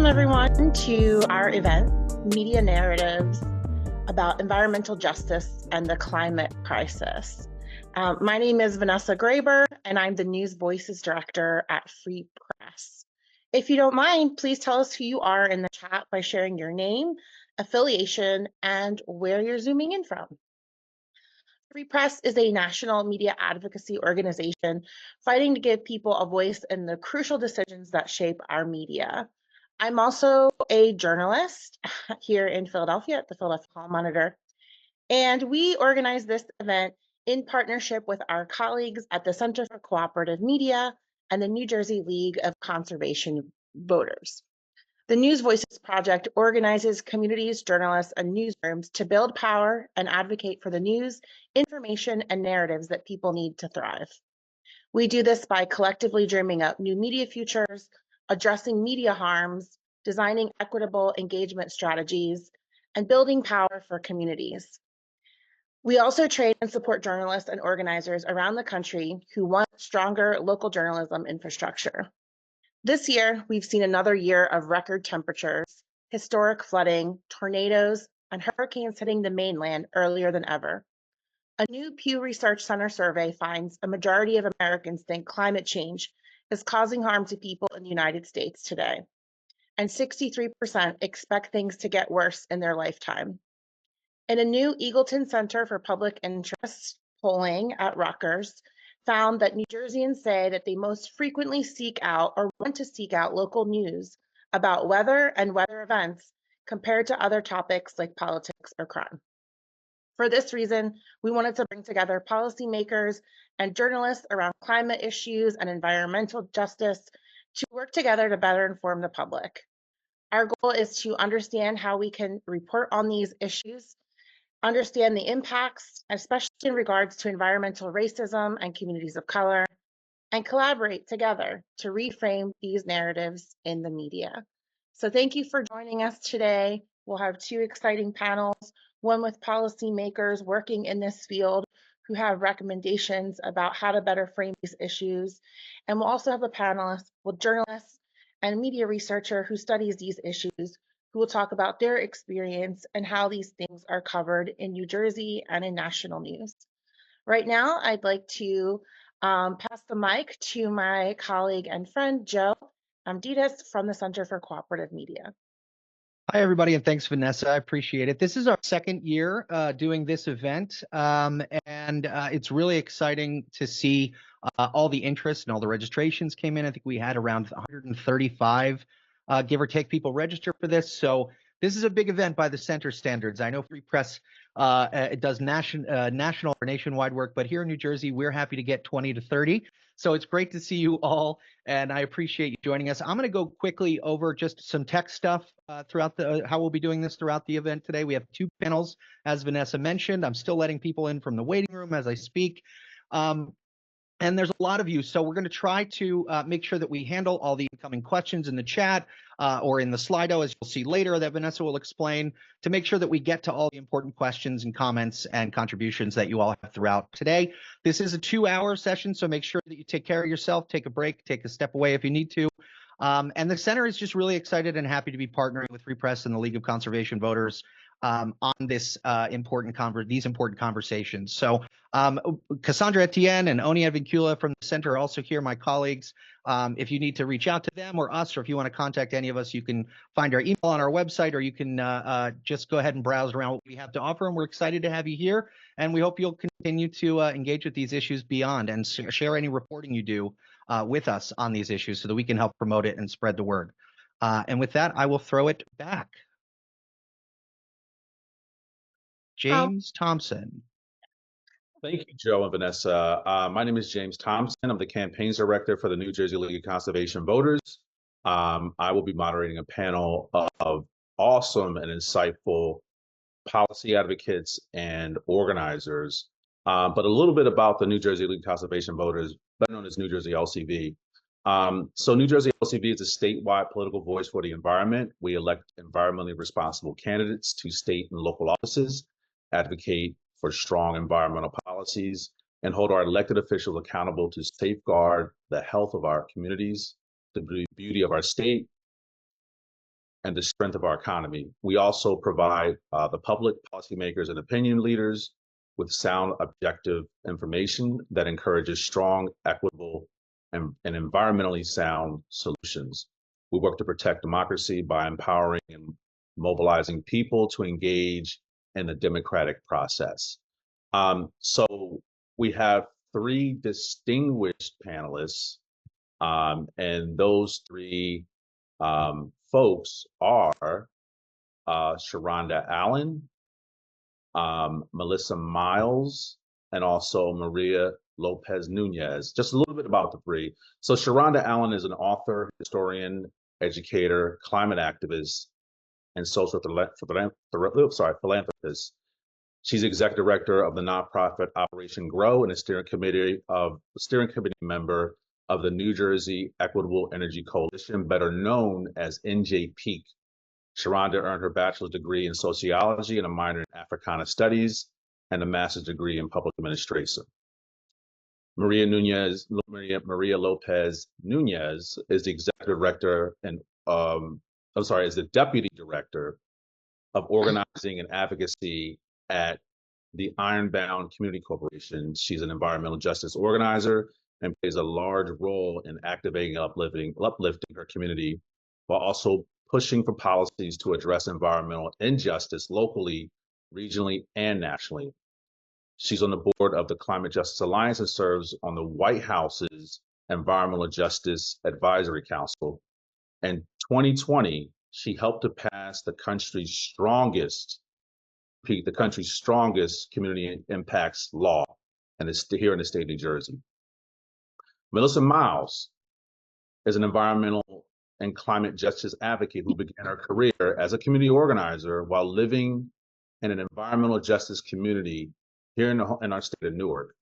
Welcome everyone to our event, Media Narratives about Environmental Justice and the Climate Crisis. My name is Vanessa Graber, and I'm the News Voices Director at Free Press. If you don't mind, please tell us who you are in the chat by sharing your name, affiliation, and where you're zooming in from. Free Press is a national media advocacy organization fighting to give people a voice in the crucial decisions that shape our media. I'm also a journalist here in Philadelphia at the Philadelphia Hall Monitor, and we organize this event in partnership with our colleagues at the Center for Cooperative Media and the New Jersey League of Conservation Voters. The News Voices Project organizes communities, journalists, and newsrooms to build power and advocate for the news, information, and narratives that people need to thrive. We do this by collectively dreaming up new media futures, addressing media harms, designing equitable engagement strategies, and building power for communities. We also train and support journalists and organizers around the country who want stronger local journalism infrastructure. This year, we've seen another year of record temperatures, historic flooding, tornadoes, and hurricanes hitting the mainland earlier than ever. A new Pew Research Center survey finds a majority of Americans think climate change is causing harm to people in the United States today, and 63% expect things to get worse in their lifetime. And a new Eagleton Center for Public Interest polling at Rutgers found that New Jerseyans say that they most frequently seek out or want to seek out local news about weather and weather events compared to other topics like politics or crime. For this reason, we wanted to bring together policymakers and journalists around climate issues and environmental justice to work together to better inform the public. Our goal is to understand how we can report on these issues, understand the impacts, especially in regards to environmental racism and communities of color, and collaborate together to reframe these narratives in the media. So thank you for joining us today. We'll have two exciting panels, one with policymakers working in this field who have recommendations about how to better frame these issues. And we'll also have a panelist with journalists and media researcher who studies these issues, who will talk about their experience and how these things are covered in New Jersey and in national news. Right now, I'd like to pass the mic to my colleague and friend, Joe Amditas from the Center for Cooperative Media. Hi, everybody, and thanks, Vanessa. I appreciate it. This is our second year doing this event, and it's really exciting to see all the interest and all the registrations came in. I think we had around 135, give or take, people register for this. So this is a big event by the center standards. I know Free Press it does national or nationwide work, but here in New Jersey, we're happy to get 20 to 30. So it's great to see you all, and I appreciate you joining us. I'm going to go quickly over just some tech stuff throughout how we'll be doing this throughout the event today. We have two panels, as Vanessa mentioned. I'm still letting people in from the waiting room as I speak. And there's a lot of you, so we're going to try to make sure that we handle all the incoming questions in the chat or in the Slido, as you'll see later, that Vanessa will explain, to make sure that we get to all the important questions and comments and contributions that you all have throughout today. This is a 2-hour session, so make sure that you take care of yourself, take a break, take a step away if you need to. And the center is just really excited and happy to be partnering with Free Press and the League of Conservation Voters on this important conversations. So Cassandra Etienne and Oni Advincula from the center are also here, my colleagues. If you need to reach out to them or us, or if you want to contact any of us, you can find our email on our website, or you can just go ahead and browse around what we have to offer. And we're excited to have you here, and we hope you'll continue to engage with these issues beyond and share any reporting you do with us on these issues so that we can help promote it and spread the word. And with that, I will throw it back. James Thompson. Thank you, Joe and Vanessa. My name is James Thompson. I'm the campaigns director for the New Jersey League of Conservation Voters. I will be moderating a panel of awesome and insightful policy advocates and organizers, but a little bit about the New Jersey League of Conservation Voters, better known as New Jersey LCV. So New Jersey LCV is a statewide political voice for the environment. We elect environmentally responsible candidates to state and local offices, advocate for strong environmental policies, and hold our elected officials accountable to safeguard the health of our communities, the beauty of our state, and the strength of our economy. We also provide the public, policymakers, and opinion leaders with sound, objective information that encourages strong, equitable, and environmentally sound solutions. We work to protect democracy by empowering and mobilizing people to engage in the democratic process. So we have three distinguished panelists, and those three folks are Sharonda Allen, Melissa Miles, and also Maria Lopez Nunez. Just a little bit about the three. So Sharonda Allen is an author, historian, educator, climate activist, and social philanthropist. She's executive director of the nonprofit Operation Grow and a steering committee member of the New Jersey Equitable Energy Coalition, better known as NJPEAK. Sharonda earned her bachelor's degree in sociology and a minor in Africana studies and a master's degree in public administration. Maria Lopez Nunez is the executive director and is the deputy director of organizing and advocacy at the Ironbound Community Corporation. She's an environmental justice organizer and plays a large role in activating and uplifting her community, while also pushing for policies to address environmental injustice locally, regionally, and nationally. She's on the board of the Climate Justice Alliance and serves on the White House's Environmental Justice Advisory Council. In 2020, she helped to pass the country's strongest community impacts law, and it's here in the state of New Jersey. Melissa Miles is an environmental and climate justice advocate who began her career as a community organizer while living in an environmental justice community here in our state of Newark.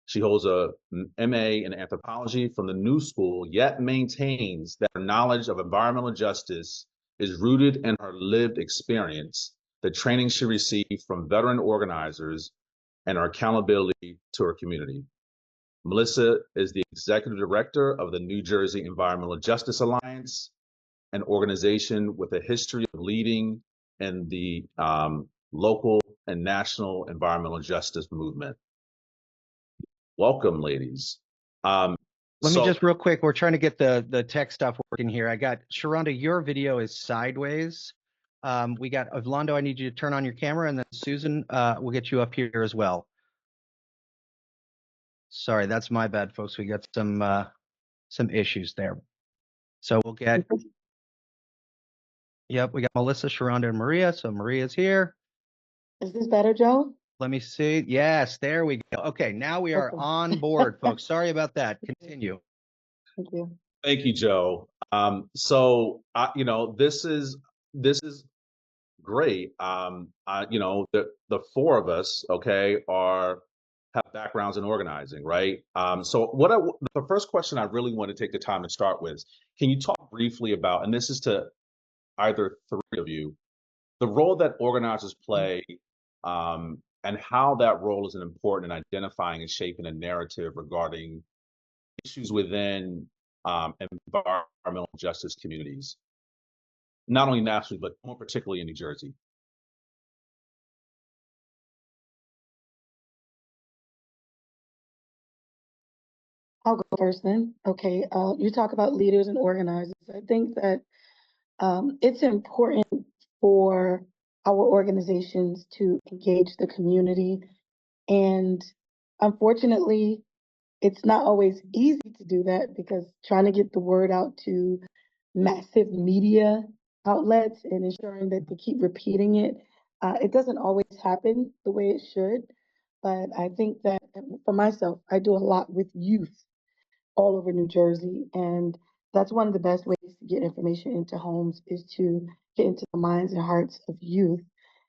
She holds a MA in anthropology from the New School, yet maintains that her knowledge of environmental justice is rooted in her lived experience, the training she received from veteran organizers, and her accountability to her community. Melissa is the executive director of the New Jersey Environmental Justice Alliance, an organization with a history of leading in the local and national environmental justice movement. Welcome, ladies. Let me just real quick, we're trying to get the tech stuff working here. I got Sharonda, your video is sideways. We got Orlando, I need you to turn on your camera, and then Susan, we'll get you up here as well. Sorry, that's my bad, folks. We got some issues there. So we'll get, yep, we got Melissa, Sharonda, and Maria. So Maria's here. Is this better, Joe? Let me see. Yes, there we go. Okay, now we are on board, folks. Sorry about that. Continue. Thank you. Thank you, Joe. This is great. The four of us, okay, have backgrounds in organizing, right? The first question I really want to take the time to start with, can you talk briefly about, and this is to either three of you, the role that organizers play, and how that role is important in identifying and shaping a narrative regarding issues within environmental justice communities, not only nationally, but more particularly in New Jersey? I'll go first then. Okay, you talk about leaders and organizers. I think that it's important for our organizations to engage the community. And unfortunately, it's not always easy to do that, because trying to get the word out to massive media outlets and ensuring that they keep repeating it, it doesn't always happen the way it should. But I think that for myself, I do a lot with youth all over New Jersey. And that's one of the best ways to get information into homes, is to get into the minds and hearts of youth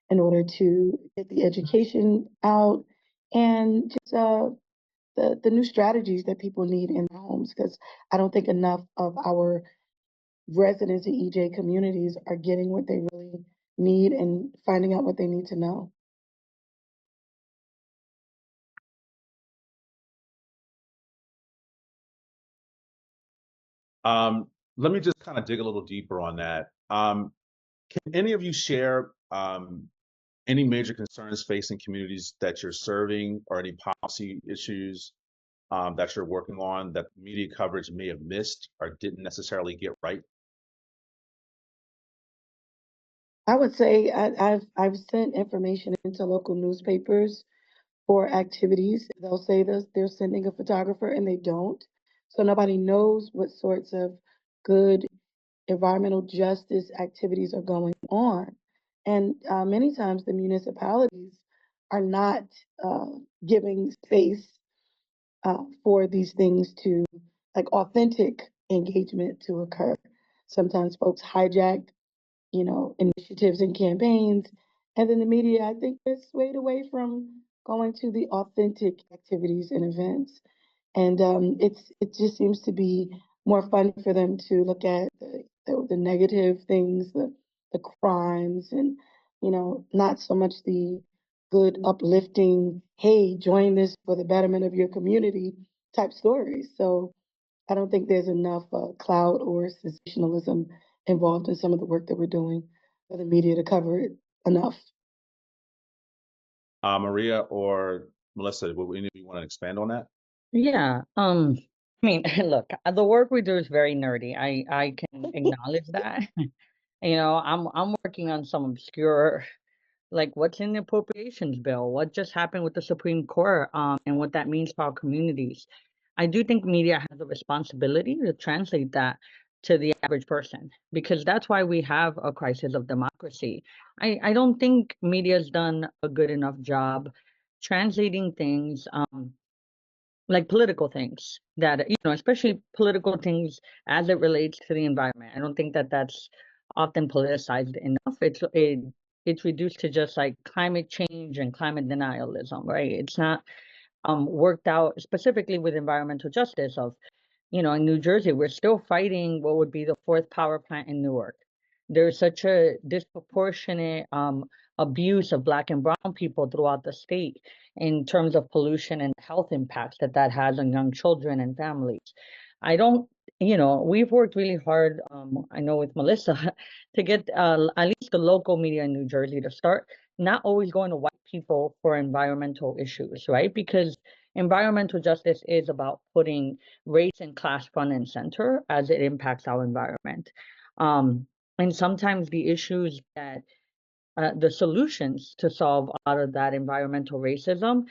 in order to get the education out and just the new strategies that people need in their homes. Because I don't think enough of our residents in EJ communities are getting what they really need and finding out what they need to know. Let me just kind of dig a little deeper on that. Can any of you share any major concerns facing communities that you're serving, or any policy issues that you're working on that media coverage may have missed or didn't necessarily get right? I would say I've sent information into local newspapers for activities. They'll say that they're sending a photographer and they don't. So nobody knows what sorts of good environmental justice activities are going on. And many times the municipalities are not uh, giving space for these things to, like, authentic engagement to occur. Sometimes folks hijack, initiatives and campaigns, and then the media, I think, is swayed away from going to the authentic activities and events. And it just seems to be more fun for them to look at the negative things, the crimes, and not so much the good, uplifting, hey, join this for the betterment of your community type stories. So I don't think there's enough clout or sensationalism involved in some of the work that we're doing for the media to cover it enough. Maria or Melissa, would any of you want to expand on that? Yeah. I mean, look, the work we do is very nerdy. I can acknowledge that. I'm working on some obscure, like, what's in the appropriations bill, what just happened with the Supreme Court, and what that means for our communities. I do think media has a responsibility to translate that to the average person, because that's why we have a crisis of democracy. I don't think media has done a good enough job translating things. Like political things that, especially political things as it relates to the environment. I don't think that that's often politicized enough. It's reduced to just like climate change and climate denialism, right? It's not worked out specifically with environmental justice of, in New Jersey, we're still fighting what would be the fourth power plant in Newark. There's such a disproportionate abuse of Black and Brown people throughout the state in terms of pollution and health impacts that has on young children and families. I don't, we've worked really hard, I know with Melissa, to get at least the local media in New Jersey to start not always going to white people for environmental issues, right? Because environmental justice is about putting race and class front and center as it impacts our environment. Um, and sometimes the issues that the solutions to solve out of that environmental racism,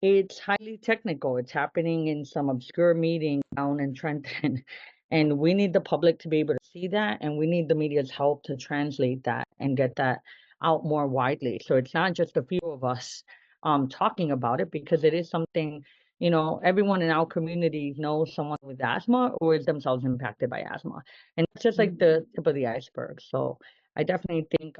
it's highly technical. It's happening in some obscure meeting down in Trenton. And we need the public to be able to see that. And we need the media's help to translate that and get that out more widely. So it's not just a few of us talking about it, because it is something, everyone in our community knows someone with asthma or is themselves impacted by asthma. And it's just like the tip of the iceberg. So I definitely think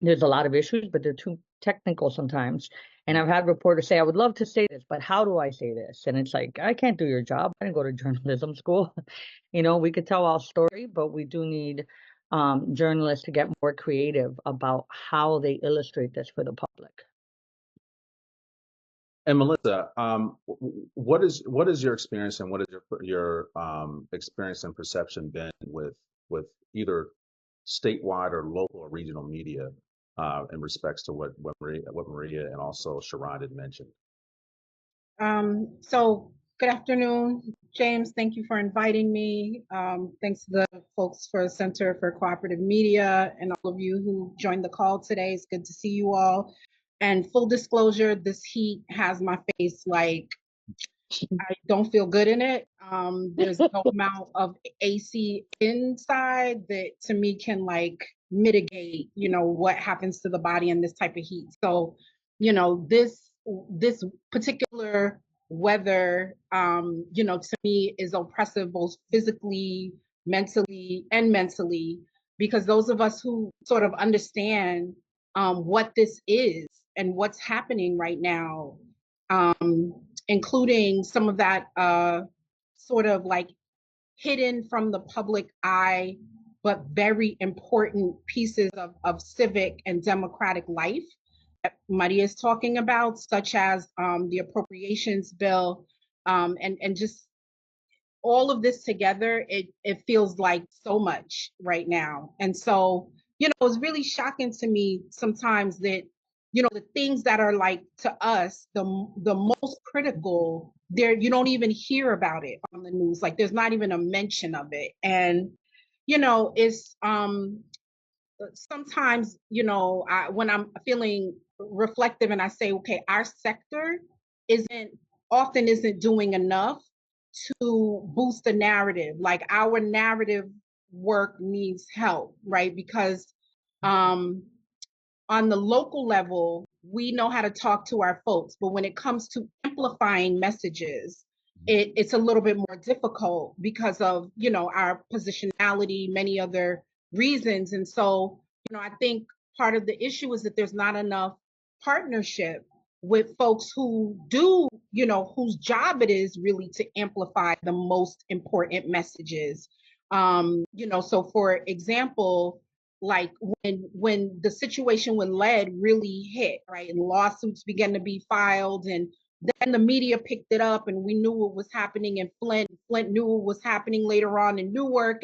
there's a lot of issues, but they're too technical sometimes. And I've had reporters say, I would love to say this, but how do I say this? And it's like, I can't do your job. I didn't go to journalism school. We could tell our story, but we do need journalists to get more creative about how they illustrate this for the public. And Melissa, what is your experience, and what is your experience and perception been with either statewide or local or regional media in respects to what Maria and also Sharon had mentioned? So good afternoon, James. Thank you for inviting me. Thanks to the folks for Center for Cooperative Media and all of you who joined the call today. It's good to see you all. And full disclosure, this heat has my face like I don't feel good in it. There's no amount of AC inside that to me can like mitigate, what happens to the body in this type of heat. So, this particular weather, to me is oppressive both physically, mentally, because those of us who sort of understand what this is and what's happening right now, including some of that sort of like hidden from the public eye, but very important pieces of civic and democratic life that Maria is talking about, such as the appropriations bill, and just all of this together, it feels like so much right now. And so it's really shocking to me sometimes that, the things that are like to us, the most critical, there, you don't even hear about it on the news. Like there's not even a mention of it. And, it's sometimes, when I'm feeling reflective and I say, okay, our sector isn't doing enough to boost the narrative. Like our narrative work needs help, right? Because um, on the local level, we know how to talk to our folks, but when it comes to amplifying messages, it's a little bit more difficult because of, our positionality, many other reasons. And so, I think part of the issue is that there's not enough partnership with folks who do, whose job it is really to amplify the most important messages. So for example, like when the situation with lead really hit, right, and lawsuits began to be filed, and then the media picked it up, and we knew what was happening in Flint. Flint knew what was happening later on in Newark,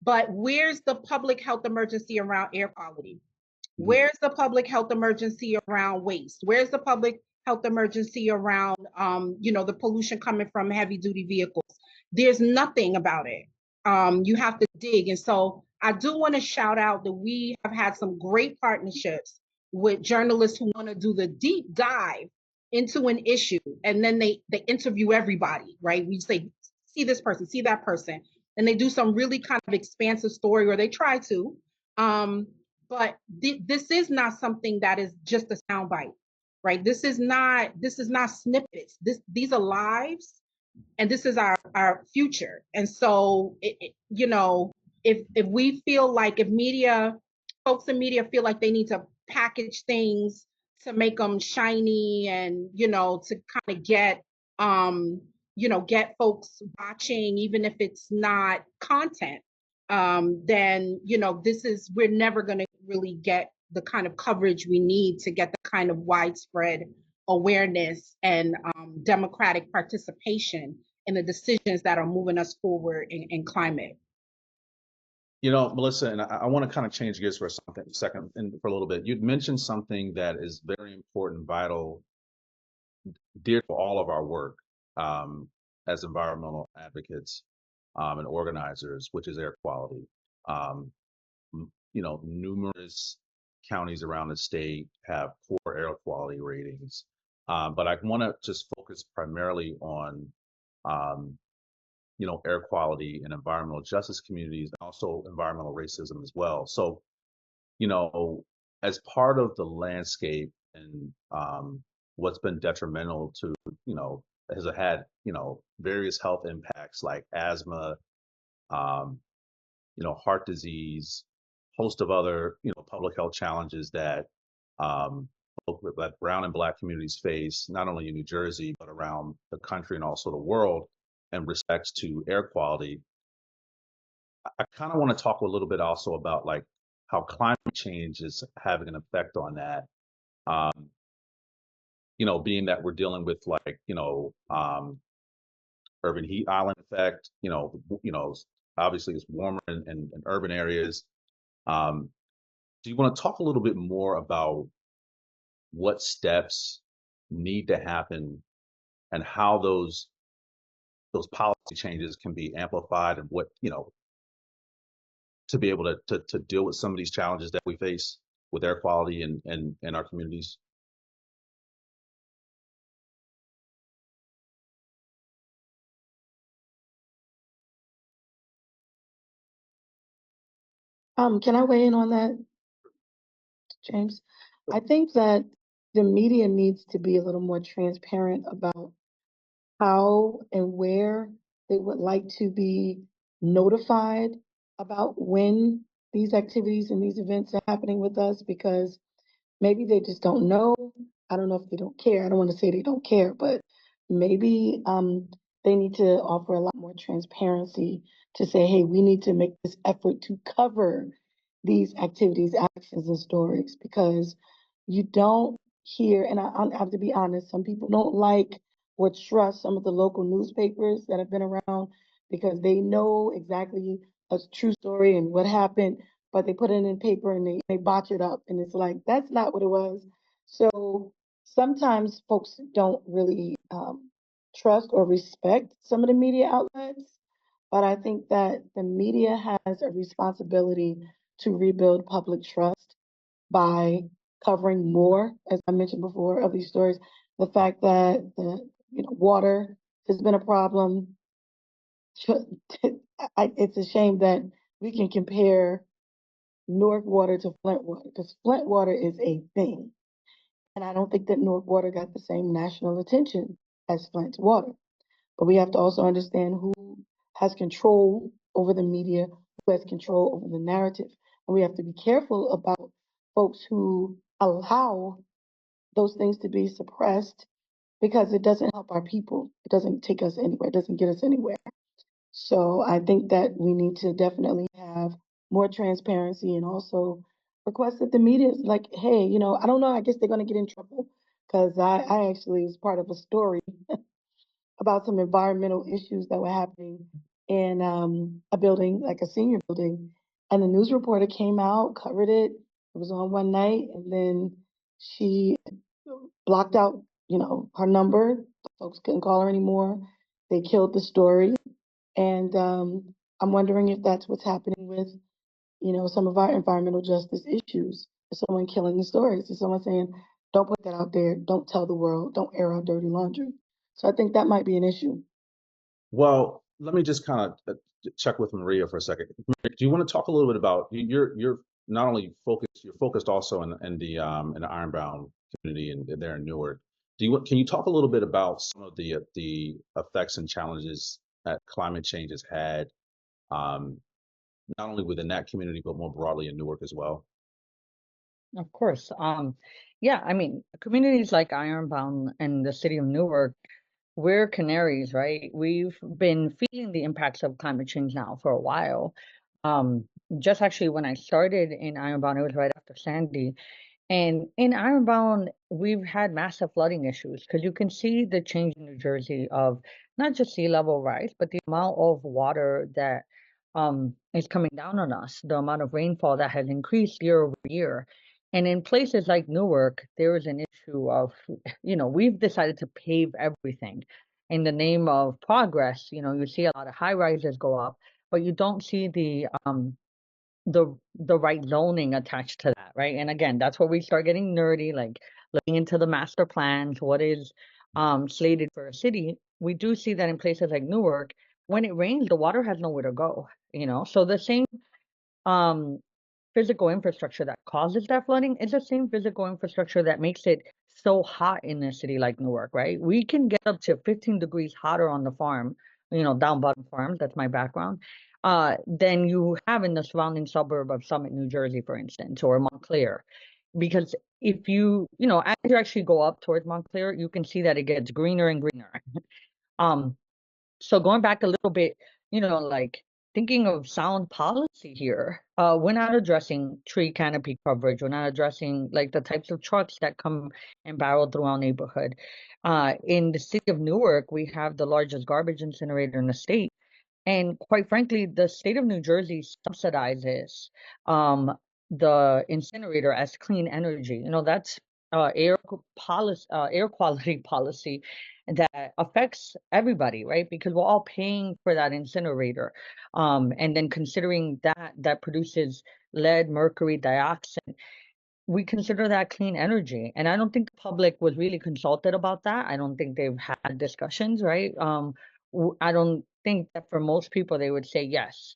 but where's the public health emergency around air quality? Where's the public health emergency around waste? Where's the public health emergency around, the pollution coming from heavy duty vehicles? There's nothing about it. You have to dig. And so I do want to shout out that we have had some great partnerships with journalists who want to do the deep dive into an issue. And then they interview everybody, right? We say, see this person, see that person. And they do some really kind of expansive story, or they try to. But this is not something that is just a soundbite, right? This is not snippets. These are lives, and this is our future. And so, if we feel like, if folks in media feel like they need to package things to make them shiny and, to kind of get folks watching, even if it's not content, then, we're never going to really get the kind of coverage we need to get the kind of widespread awareness and democratic participation in the decisions that are moving us forward in climate. Melissa, and I want to kind of change gears for a second and for a little bit. You'd mentioned something that is very important, vital, dear to all of our work as environmental advocates and organizers, which is air quality. Numerous counties around the state have poor air quality ratings, but I want to just focus primarily on air quality and environmental justice communities, and also environmental racism as well. So, as part of the landscape and what's been detrimental to, has had, various health impacts like asthma, heart disease, host of other, public health challenges that that brown and black communities face, not only in New Jersey, but around the country and also the world, in respects to air quality. I kind of want to talk a little bit also about like how climate change is having an effect on that. Being that we're dealing with like, urban heat island effect, obviously it's warmer in urban areas. Do you want to talk a little bit more about what steps need to happen and how those policy changes can be amplified, and what, to be able to deal with some of these challenges that we face with air quality in our communities? Can I weigh in on that, James? I think that the media needs to be a little more transparent about how and where they would like to be notified about when these activities and these events are happening with us, because maybe they just don't know. I don't know if they don't care. I don't want to say they don't care, but maybe they need to offer a lot more transparency to say, hey, we need to make this effort to cover these activities, actions, and stories, because you don't hear, and I have to be honest, some people don't like or trust some of the local newspapers that have been around, because they know exactly a true story and what happened, but they put it in paper and they botch it up. And it's like, that's not what it was. So sometimes folks don't really trust or respect some of the media outlets. But I think that the media has a responsibility to rebuild public trust by covering more, as I mentioned before, of these stories. The fact that the water has been a problem. It's a shame that we can compare Newark water to Flint water, because Flint water is a thing. And I don't think that Newark water got the same national attention as Flint's water. But we have to also understand who has control over the media, who has control over the narrative. And we have to be careful about folks who allow those things to be suppressed, because it doesn't help our people. It doesn't take us anywhere. It doesn't get us anywhere. So I think that we need to definitely have more transparency, and also request that the media is like, hey, I don't know, I guess they're going to get in trouble, because I actually was part of a story about some environmental issues that were happening in a building, like a senior building. And the news reporter came out, covered it. It was on one night, and then she blocked out, her number. Folks couldn't call her anymore. They killed the story. And I'm wondering if that's what's happening with, some of our environmental justice issues. Is someone killing the stories? Is someone saying, don't put that out there, don't tell the world, don't air our dirty laundry? So I think that might be an issue. Well, let me just kind of check with Maria for a second. Do you want to talk a little bit about you're not only focused, you're focused also in the Ironbound community and there in Newark. Can you talk a little bit about some of the effects and challenges that climate change has had, not only within that community but more broadly in Newark as well? Of course. Yeah, I mean, communities like Ironbound and the city of Newark, we're canaries, right? We've been feeling the impacts of climate change now for a while. Just actually when I started in Ironbound, it was right after Sandy. And in Ironbound, we've had massive flooding issues, because you can see the change in New Jersey of not just sea level rise, but the amount of water that is coming down on us, the amount of rainfall that has increased year over year. And in places like Newark, there is an issue of, we've decided to pave everything in the name of progress. You see a lot of high rises go up, but you don't see the right zoning attached to that, right? And again, that's where we start getting nerdy, like looking into the master plans, what is slated for a city. We do see that in places like Newark, when it rains, the water has nowhere to go, so the same um physical infrastructure that causes that flooding is the same physical infrastructure that makes it so hot in a city like Newark, right? We can get up to 15 degrees hotter on the farm, down bottom farms, that's my background, than you have in the surrounding suburb of Summit, New Jersey, for instance, or Montclair. Because if as you actually go up towards Montclair, you can see that it gets greener and greener. um, so going back a little bit, like thinking of sound policy here, we're not addressing tree canopy coverage. We're not addressing like the types of trucks that come and barrel through our neighborhood. In the city of Newark, we have the largest garbage incinerator in the state. And quite frankly, the state of New Jersey subsidizes the incinerator as clean energy. That's air quality policy that affects everybody, right? Because we're all paying for that incinerator, and then considering that produces lead, mercury, dioxin, we consider that clean energy. And I don't think the public was really consulted about that. I don't think they've had discussions, right? I don't think that for most people they would say yes,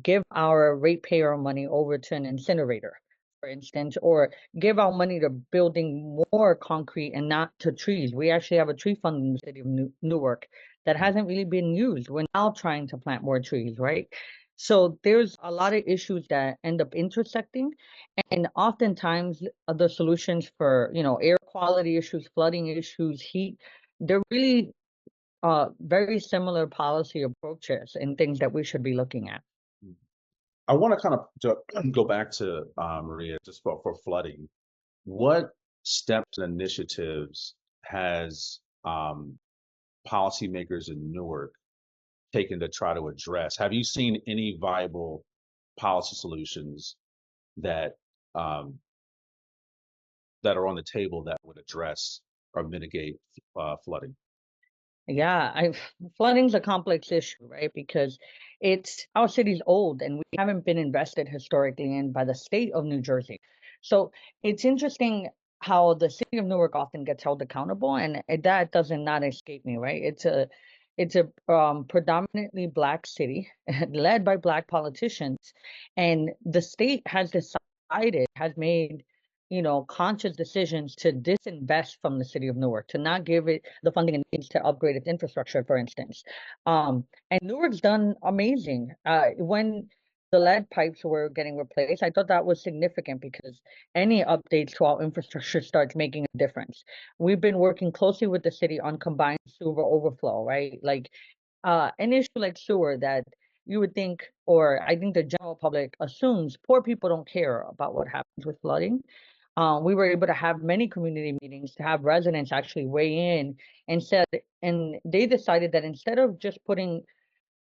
give our ratepayer money over to an incinerator, for instance, or give our money to building more concrete and not to trees. We actually have a tree fund in the city of Newark that hasn't really been used. We're now trying to plant more trees, right? So there's a lot of issues that end up intersecting, and oftentimes the solutions for, air quality issues, flooding issues, heat, they're really very similar policy approaches and things that we should be looking at. I want to kind of go back to Maria, just for flooding. What steps and initiatives has policymakers in Newark taken to try to address? Have you seen any viable policy solutions that that are on the table that would address or mitigate flooding? Yeah, flooding's a complex issue, right? Because our city's old and we haven't been invested historically in by the state of New Jersey. So it's interesting how the city of Newark often gets held accountable, and that doesn't not escape me, right? It's a predominantly Black city led by Black politicians, and the state has made conscious decisions to disinvest from the city of Newark, to not give it the funding it needs to upgrade its infrastructure, for instance. And Newark's done amazing. When the lead pipes were getting replaced, I thought that was significant because any updates to our infrastructure starts making a difference. We've been working closely with the city on combined sewer overflow, right? Like an issue like sewer that you would think, or I think the general public assumes poor people don't care about what happens with flooding. We were able to have many community meetings to have residents actually weigh in and they decided that instead of just putting,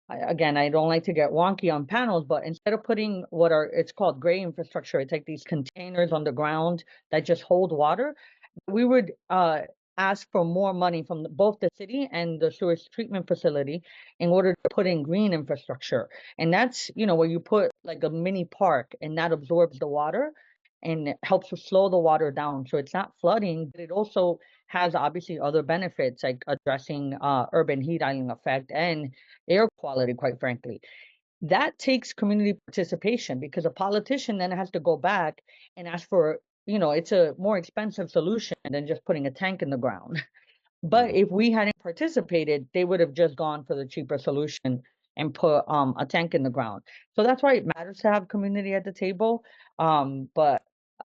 again, I don't like to get wonky on panels, but instead of putting it's called gray infrastructure, it's like these containers on the ground that just hold water, we would ask for more money from both the city and the sewage treatment facility in order to put in green infrastructure. And that's, where you put like a mini park and that absorbs the water and it helps to slow the water down. So it's not flooding, but it also has obviously other benefits like addressing urban heat island effect and air quality, quite frankly. That takes community participation because a politician then has to go back and ask for, it's a more expensive solution than just putting a tank in the ground. But if we hadn't participated, they would have just gone for the cheaper solution and put a tank in the ground. So that's why it matters to have community at the table. But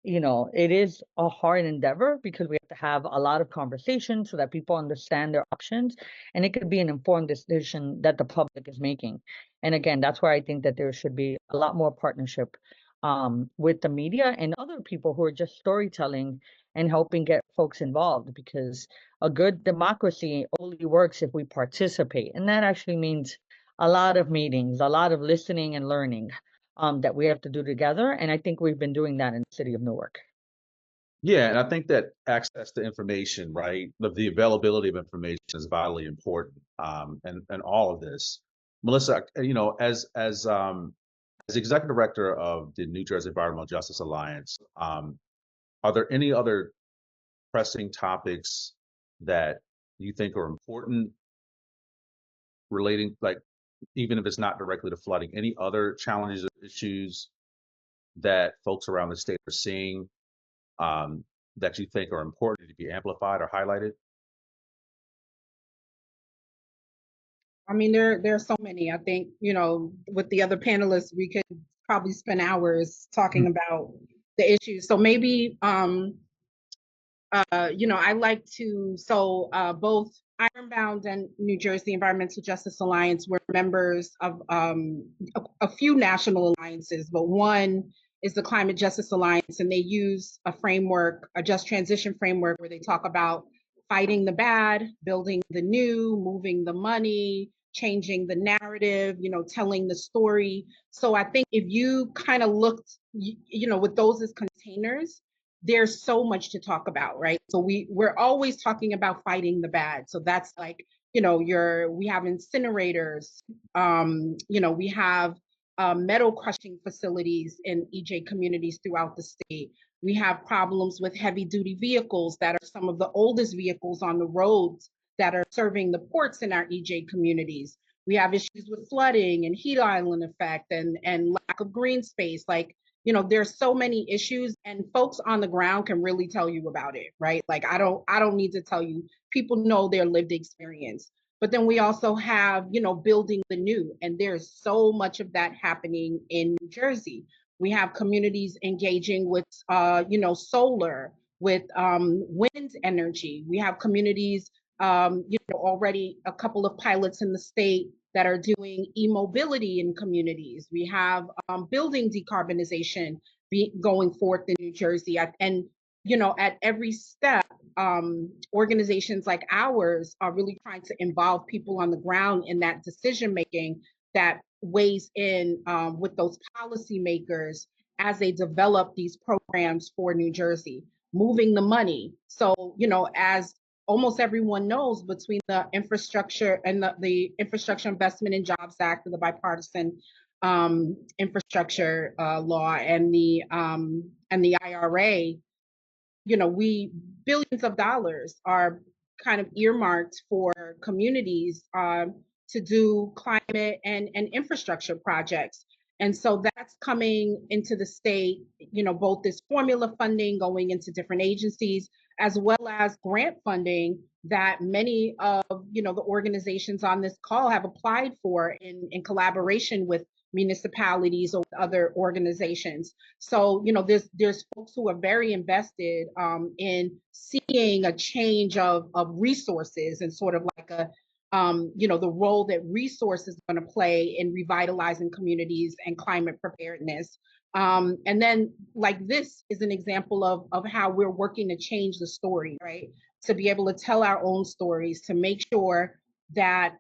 it is a hard endeavor because we have to have a lot of conversations so that people understand their options and it could be an informed decision that the public is making. And again, that's where I think that there should be a lot more partnership with the media and other people who are just storytelling and helping get folks involved because a good democracy only works if we participate. And that actually means a lot of meetings, a lot of listening and learning that we have to do together. And I think we've been doing that in the city of Newark. Yeah, and I think that access to information, right, the availability of information is vitally important, and all of this. Melissa, as executive director of the New Jersey Environmental Justice Alliance, are there any other pressing topics that you think are important relating, like, even if it's not directly to flooding, any other challenges or issues that folks around the state are seeing that you think are important to be amplified or highlighted? I mean, there are so many. I think, with the other panelists, we could probably spend hours talking about the issues. So maybe, I like to, both Ironbound and New Jersey Environmental Justice Alliance were members of a few national alliances, but one is the Climate Justice Alliance, and they use a framework, a just transition framework, where they talk about fighting the bad, building the new, moving the money, changing the narrative, telling the story. So I think if you kind of looked, with those as containers, there's so much to talk about, right? So we're always talking about fighting the bad. So that's like, we have incinerators, we have metal crushing facilities in EJ communities throughout the state. We have problems with heavy duty vehicles that are some of the oldest vehicles on the roads that are serving the ports in our EJ communities. We have issues with flooding and heat island effect and lack of green space. Like, there's so many issues and folks on the ground can really tell you about it, right? Like, I don't need to tell you, people know their lived experience. But then we also have, building the new, and there's so much of that happening in New Jersey. We have communities engaging with, solar, with wind energy. We have communities, already a couple of pilots in the state that are doing e-mobility in communities. We have building decarbonization going forth in New Jersey. And, at every step, organizations like ours are really trying to involve people on the ground in that decision making that weighs in with those policymakers as they develop these programs for New Jersey, moving the money. So, as almost everyone knows, between the infrastructure and the Infrastructure Investment and Jobs Act, the bipartisan infrastructure law, and the IRA, we billions of dollars are kind of earmarked for communities to do climate and infrastructure projects. And so that's coming into the state, both this formula funding going into different agencies, as well as grant funding that many of, the organizations on this call have applied for in collaboration with municipalities or other organizations. So, there's folks who are very invested in seeing a change of resources, and sort of like the role that resources are going to play in revitalizing communities and climate preparedness. And then, like, this is an example of how we're working to change the story, right? To be able to tell our own stories, to make sure that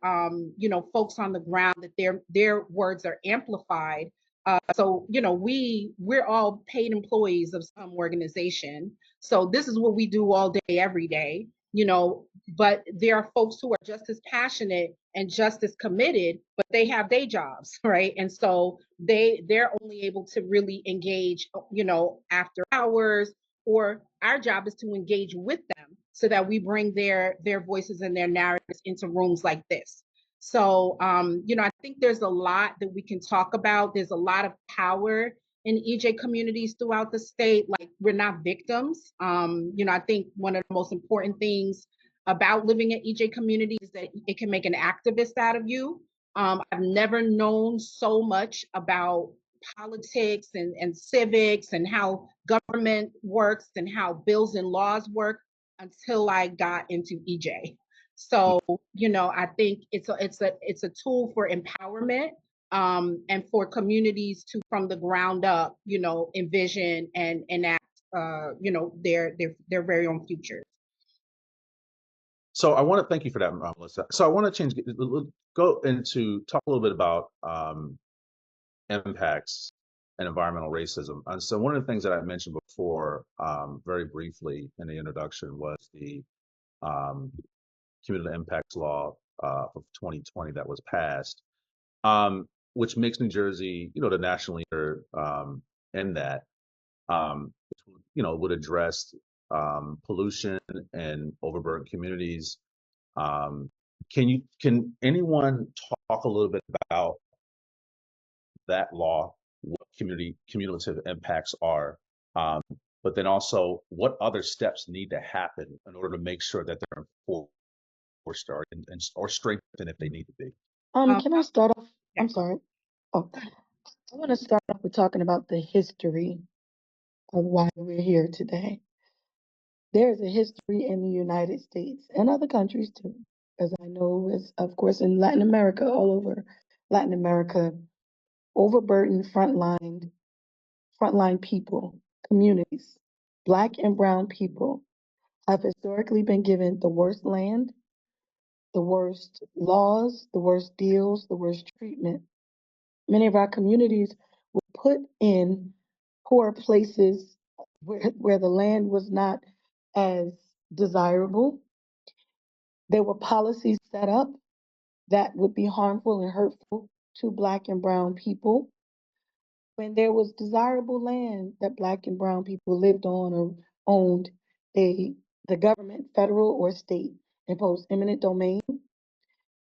folks on the ground, that their words are amplified. So we're all paid employees of some organization. So this is what we do all day, every day. But there are folks who are just as passionate and just as committed, but they have day jobs, right? And so they're only able to really engage, after hours, or our job is to engage with them so that we bring their voices and their narratives into rooms like this. So, I think there's a lot that we can talk about. There's a lot of power in EJ communities throughout the state. Like, we're not victims. I think one of the most important things about living in EJ communities is that it can make an activist out of you. I've never known so much about politics and civics and how government works and how bills and laws work until I got into EJ. So, I think it's a tool for empowerment, and for communities to, from the ground up, envision and enact, their very own futures. So I want to thank you for that, Melissa. So I want to go into talk a little bit about impacts and environmental racism. And so one of the things that I mentioned before, very briefly in the introduction, was the cumulative impacts law of 2020 that was passed, which makes New Jersey, the national leader in that, would address pollution and overburdened communities. Can anyone talk a little bit about that law, what cumulative impacts are, but then also what other steps need to happen in order to make sure that they're enforced or strengthened if they need to be? Can I start off? Yeah. I'm sorry. Oh, I want to start off with talking about the history of why we're here today. There is a history in the United States and other countries too, as I know, as of course in Latin America, all over Latin America, overburdened frontline people, communities, Black and brown people have historically been given the worst land, the worst laws, the worst deals, the worst treatment. Many of our communities were put in poor places where the land was not as desirable. There were policies set up that would be harmful and hurtful to Black and brown people. When there was desirable land that Black and brown people lived on or owned, the government, federal or state, imposed eminent domain.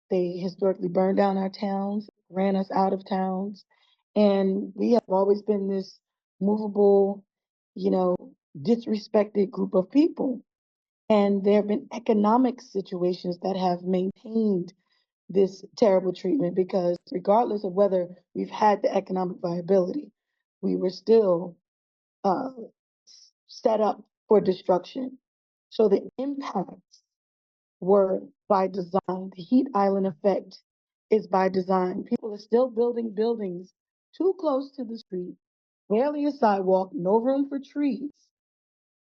They historically burned down our towns, ran us out of towns, and we have always been this movable, disrespected group of people. And there have been economic situations that have maintained this terrible treatment, because regardless of whether we've had the economic viability, we were still set up for destruction. So the impacts were by design. The heat island effect is by design. People are still building buildings too close to the street, barely a sidewalk, no room for trees,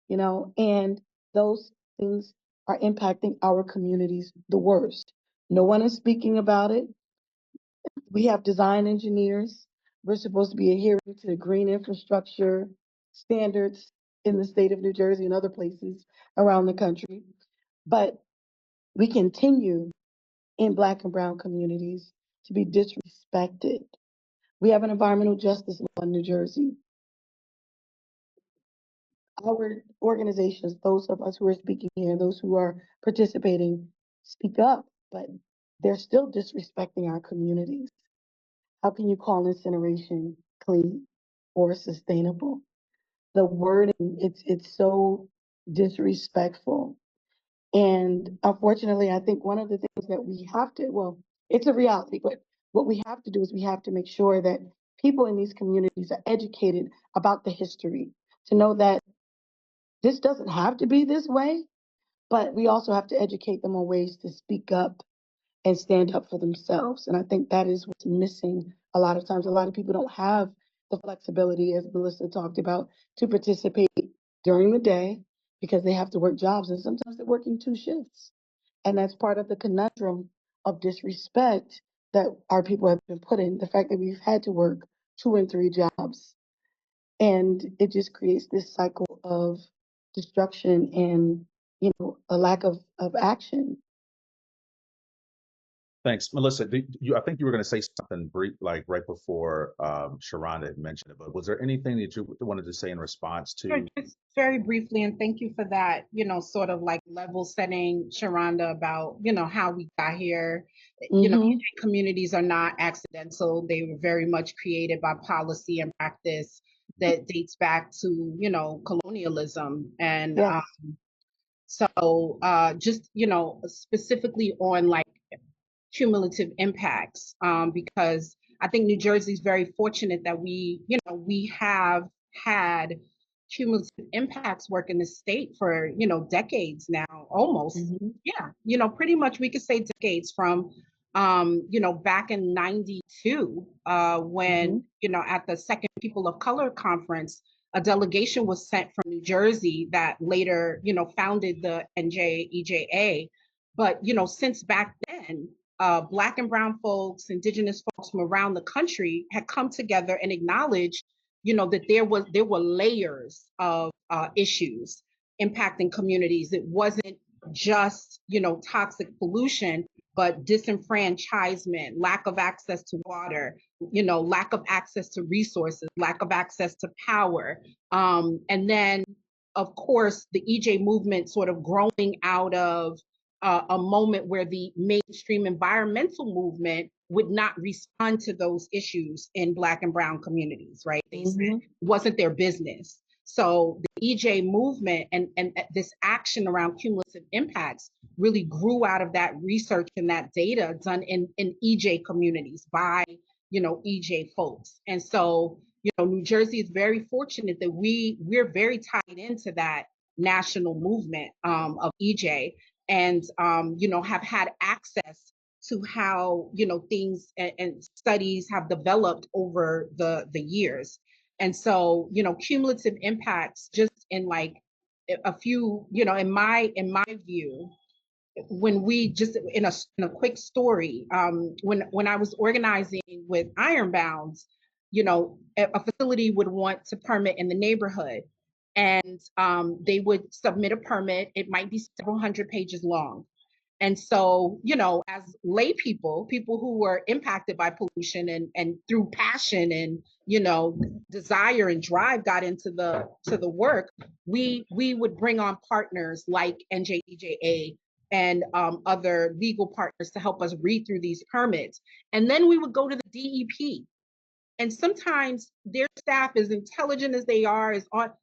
and those things are impacting our communities the worst. No one is speaking about it. We have design engineers. We're supposed to be adhering to green infrastructure standards in the state of New Jersey and other places around the country. But we continue in Black and Brown communities to be disrespected. We have an environmental justice law in New Jersey. Our organizations, those of us who are speaking here, those who are participating, speak up, but they're still disrespecting our communities. How can you call incineration clean or sustainable? The wording, it's so disrespectful. And unfortunately, I think one of the things that we have to, well, it's a reality, but what we have to do is we have to make sure that people in these communities are educated about the history, to know that this doesn't have to be this way, but we also have to educate them on ways to speak up and stand up for themselves. And I think that is what's missing a lot of times. A lot of people don't have the flexibility, as Melissa talked about, to participate during the day because they have to work jobs, and sometimes they're working 2 shifts. And that's part of the conundrum of disrespect that our people have been put in, the fact that we've had to work 2 and 3 jobs. And it just creates this cycle of destruction and, a lack of action. Thanks, Melissa. I think you were going to say something brief, like right before Sharonda had mentioned it. But was there anything that you wanted to say in response to? Sure, just very briefly, and thank you for that, sort of like level setting, Sharonda, about, how we got here. Mhm. Communities are not accidental. They were very much created by policy and practice that dates back to, colonialism. And Yes. so just, specifically on like cumulative impacts, because I think New Jersey is very fortunate that we have had cumulative impacts work in the state for, decades now, almost. Mhm. Yeah, pretty much we could say decades from, back in 92, when, Mhm. At the Second People of Color Conference, a delegation was sent from New Jersey that later, founded the NJEJA. But, since back then, Black and Brown folks, Indigenous folks from around the country had come together and acknowledged, that there were layers of issues impacting communities. It wasn't just, toxic pollution, but disenfranchisement, lack of access to water, lack of access to resources, lack of access to power. And then, of course, the EJ movement sort of growing out of a moment where the mainstream environmental movement would not respond to those issues in Black and Brown communities, right? They said it wasn't their business. So the EJ movement and this action around cumulative impacts really grew out of that research and that data done in EJ communities by, EJ folks. And so, New Jersey is very fortunate that we're very tied into that national movement of EJ, and have had access to how things and studies have developed over the years. And so cumulative impacts, just in like a few, in my view, when we just in a quick story, when I was organizing with Ironbounds, a facility would want to permit in the neighborhood, and they would submit a permit. It might be several hundred pages long. And so, as lay people who were impacted by pollution and through passion and, desire and drive got into the work, we would bring on partners like NJEJA and other legal partners to help us read through these permits. And then we would go to the DEP. And sometimes their staff, as intelligent as they are,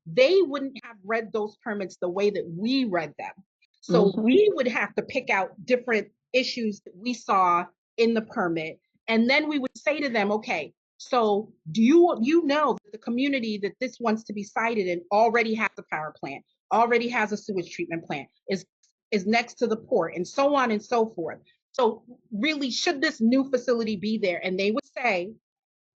they wouldn't have read those permits the way that we read them. So we would have to pick out different issues that we saw in the permit. And then we would say to them, okay, so do you know that the community that this wants to be sited in already has a power plant, already has a sewage treatment plant, is next to the port, and so on and so forth. So really, should this new facility be there? And they would say,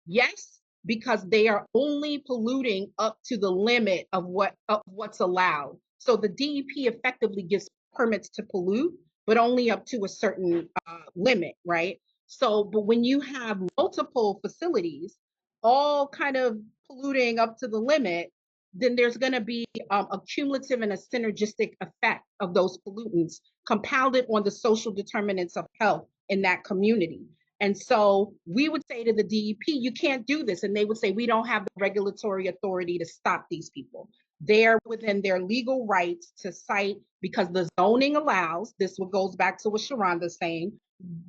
yes, because they are only polluting up to the limit of what's allowed. So the DEP effectively gives permits to pollute, but only up to a certain limit, right? So, but when you have multiple facilities, all kind of polluting up to the limit, then there's going to be a cumulative and a synergistic effect of those pollutants compounded on the social determinants of health in that community. And so we would say to the DEP, you can't do this. And they would say, we don't have the regulatory authority to stop these people. They're within their legal rights to cite because the zoning allows, this what goes back to what Sharonda's saying,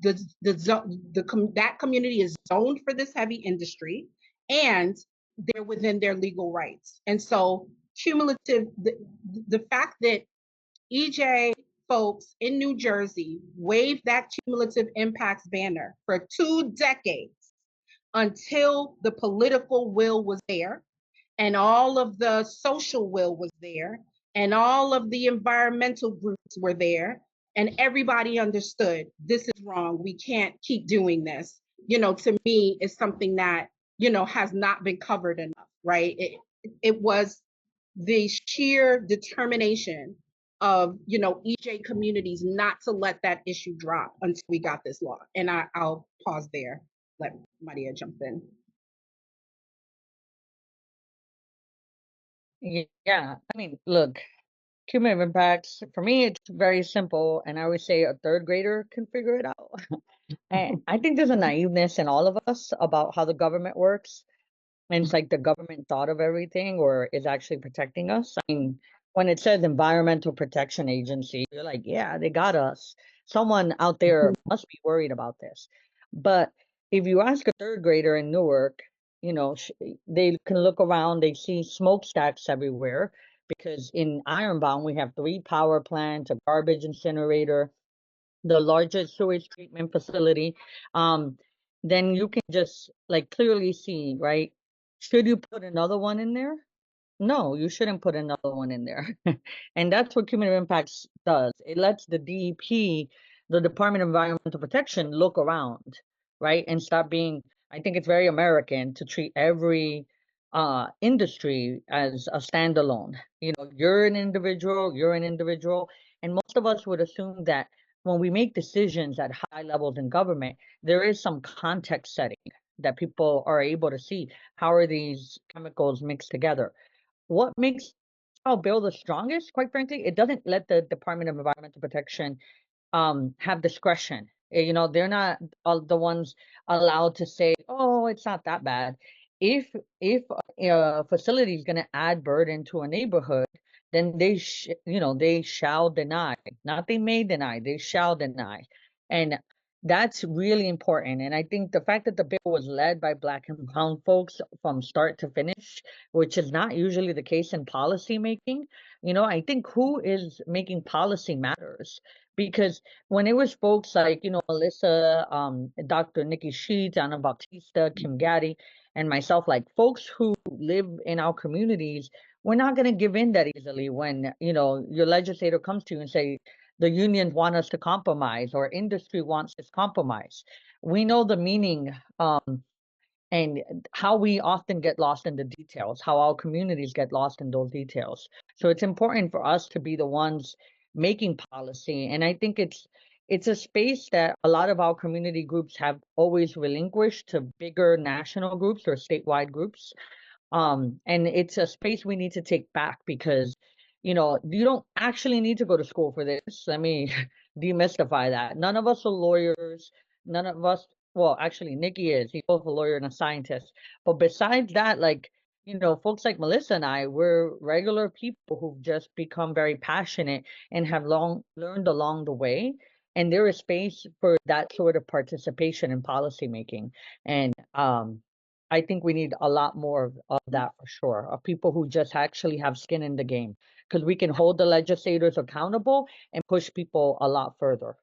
that community is zoned for this heavy industry and they're within their legal rights. And so cumulative, the fact that EJ folks in New Jersey waved that cumulative impacts banner for 2 decades until the political will was there and all of the social will was there and all of the environmental groups were there and everybody understood this is wrong. We can't keep doing this. To me is something that, has not been covered enough, right? It was the sheer determination of, EJ communities not to let that issue drop until we got this law. And I'll pause there, let Maria jump in. Yeah, I mean, look, cumulative impacts, for me, it's very simple. And I always say a third grader can figure it out. And I think there's a naiveness in all of us about how the government works. And it's like the government thought of everything or is actually protecting us. I mean, when it says Environmental Protection Agency, you're like, yeah, they got us. Someone out there must be worried about this. But if you ask a third grader in Newark, they can look around, they see smokestacks everywhere because in Ironbound, we have 3 power plants, a garbage incinerator, the largest sewage treatment facility. Then you can just like clearly see, right? Should you put another one in there? No, you shouldn't put another one in there. And that's what cumulative impacts does. It lets the DEP, the Department of Environmental Protection, look around, right? And stop being, I think it's very American to treat every industry as a standalone. You're an individual, and most of us would assume that when we make decisions at high levels in government, there is some context setting that people are able to see. How are these chemicals mixed together? What makes our bill the strongest, quite frankly, it doesn't let the Department of Environmental Protection have discretion. They're not the ones allowed to say, "Oh, it's not that bad." If a facility is going to add burden to a neighborhood, then they shall deny. Not they may deny, they shall deny, and that's really important. And I think the fact that the bill was led by Black and Brown folks from start to finish, which is not usually the case in policy making. I think who is making policy matters because when it was folks like, Melissa, Dr. Nikki Sheets, Anna Baptista, Kim Gaddy, and myself, like folks who live in our communities, we're not going to give in that easily when, your legislator comes to you and say, the unions want us to compromise or industry wants this compromise. We know the meaning and how we often get lost in the details, how our communities get lost in those details. So it's important for us to be the ones making policy. And I think it's a space that a lot of our community groups have always relinquished to bigger national groups or statewide groups. And it's a space we need to take back because, you don't actually need to go to school for this. Let me demystify that. None of us are lawyers. None of us, well, actually, Nikki is. He's both a lawyer and a scientist. But besides that, like, folks like Melissa and I, we're regular people who've just become very passionate and have learned along the way. And there is space for that sort of participation in policymaking. And I think we need a lot more of that for sure, of people who just actually have skin in the game, because we can hold the legislators accountable and push people a lot further.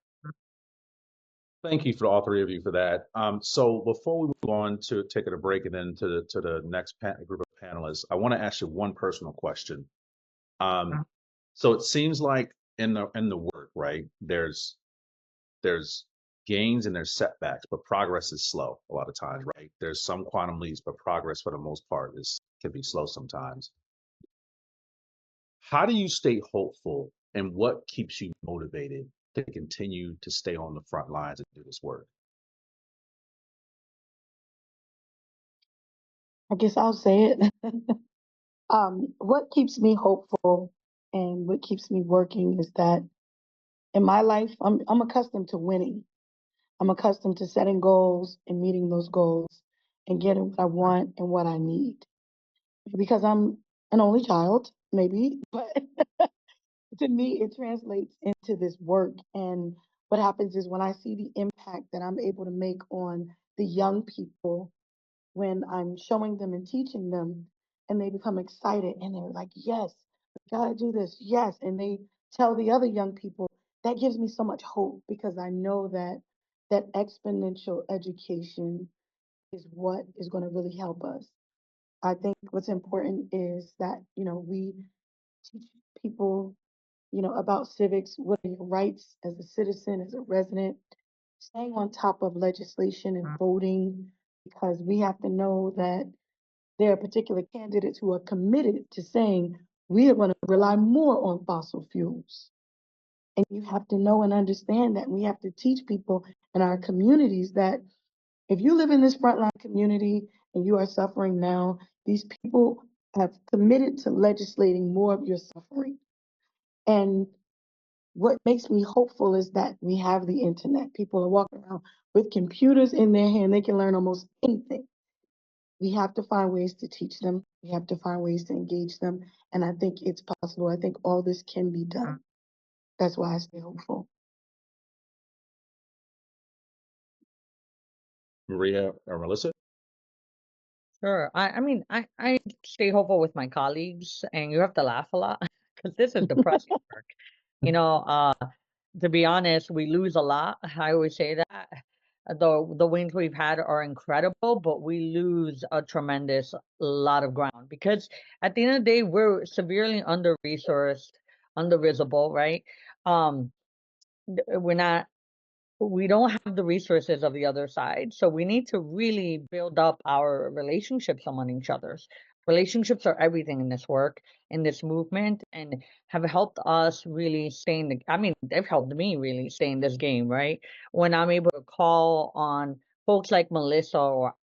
Thank you for all 3 of you for that. So before we move on to taking a break and then to the next group of panelists, I want to ask you one personal question. So it seems like in the work, right, there's gains and there's setbacks, but progress is slow a lot of times, right? There's some quantum leaps, but progress for the most part can be slow sometimes. How do you stay hopeful and what keeps you motivated to continue to stay on the front lines and do this work? I guess I'll say it. What keeps me hopeful and what keeps me working is that in my life, I'm accustomed to winning. I'm accustomed to setting goals and meeting those goals and getting what I want and what I need. Because I'm an only child, maybe, but to me, it translates into this work. And what happens is when I see the impact that I'm able to make on the young people, when I'm showing them and teaching them, and they become excited and they're like, yes, I gotta do this, yes. And they tell the other young people, that gives me so much hope because I know that that exponential education is what is going to really help us. I think what's important is that, we teach people, about civics, what are your rights as a citizen, as a resident, staying on top of legislation and voting, because we have to know that there are particular candidates who are committed to saying we are going to rely more on fossil fuels. And you have to know and understand that. We have to teach people in our communities that if you live in this frontline community and you are suffering now, these people have committed to legislating more of your suffering. And what makes me hopeful is that we have the internet. People are walking around with computers in their hand. They can learn almost anything. We have to find ways to teach them. We have to find ways to engage them. And I think it's possible. I think all this can be done. That's why I stay hopeful. Maria or Melissa? Sure. I stay hopeful with my colleagues, and you have to laugh a lot because this is depressing work. You know, to be honest, we lose a lot. I always say that. The wins we've had are incredible, but we lose a tremendous lot of ground because at the end of the day, we're severely under-resourced, under-visible, right? Um, we're not we don't have the resources of the other side. So we need to really build up our relationships among each other's. Relationships are everything in this work, in this movement, and have helped us really stay in the, I mean, they've helped me really stay in this game, right? When I'm able to call on folks like Melissa or,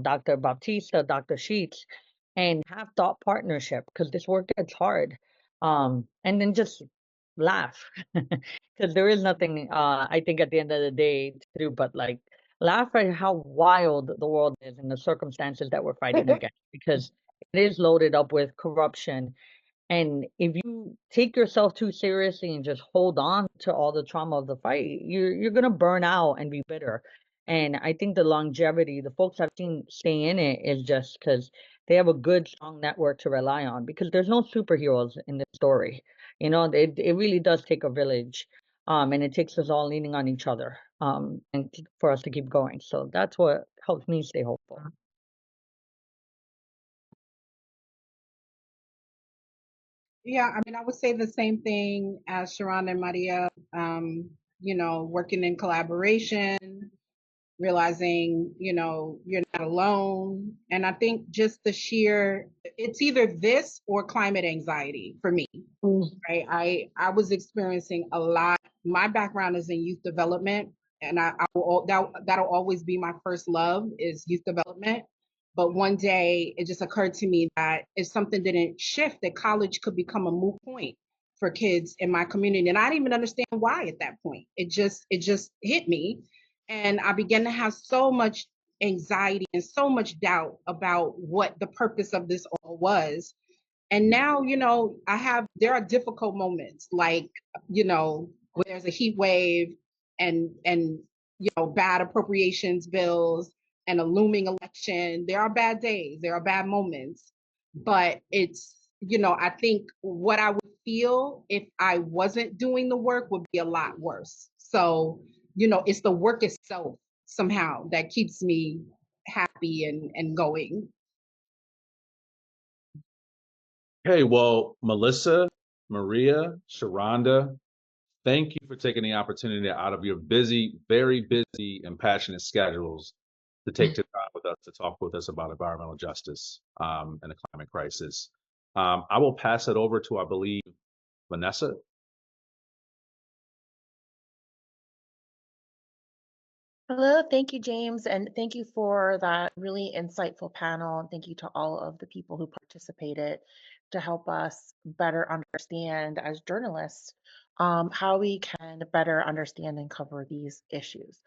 Dr. Baptista, Dr. Sheets, and have thought partnership, because this work gets hard. And then just laugh. Because there is nothing, I think, at the end of the day to do but like laugh at how wild the world is and the circumstances that we're fighting against. Because it is loaded up with corruption, and if you take yourself too seriously and just hold on to all the trauma of the fight, you're gonna burn out and be bitter. And I think the longevity, the folks I've seen stay in it is just because they have a good, strong network to rely on. Because there's no superheroes in this story. It really does take a village, and it takes us all leaning on each other, for us to keep going. So that's what helps me stay hopeful. Yeah, I mean, I would say the same thing as Sharon and Maria, working in collaboration, realizing, you're not alone. And I think just it's either this or climate anxiety for me, right? I was experiencing a lot. My background is in youth development, and that'll always be my first love is youth development. But one day it just occurred to me that if something didn't shift, that college could become a moot point for kids in my community. And I didn't even understand why at that point. It just hit me. And I began to have so much anxiety and so much doubt about what the purpose of this all was. And now, there are difficult moments like, where there's a heat wave and bad appropriations bills and a looming election. There are bad days, there are bad moments, but I think what I would feel if I wasn't doing the work would be a lot worse. So, it's the work itself somehow that keeps me happy and going. Hey, well, Melissa, Maria, Sharonda, thank you for taking the opportunity out of your busy, very busy and passionate schedules to take the time with us to talk with us about environmental justice, and the climate crisis. I will pass it over to, I believe, Vanessa. Hello, thank you, James, and thank you for that really insightful panel. And thank you to all of the people who participated to help us better understand as journalists how we can better understand and cover these issues.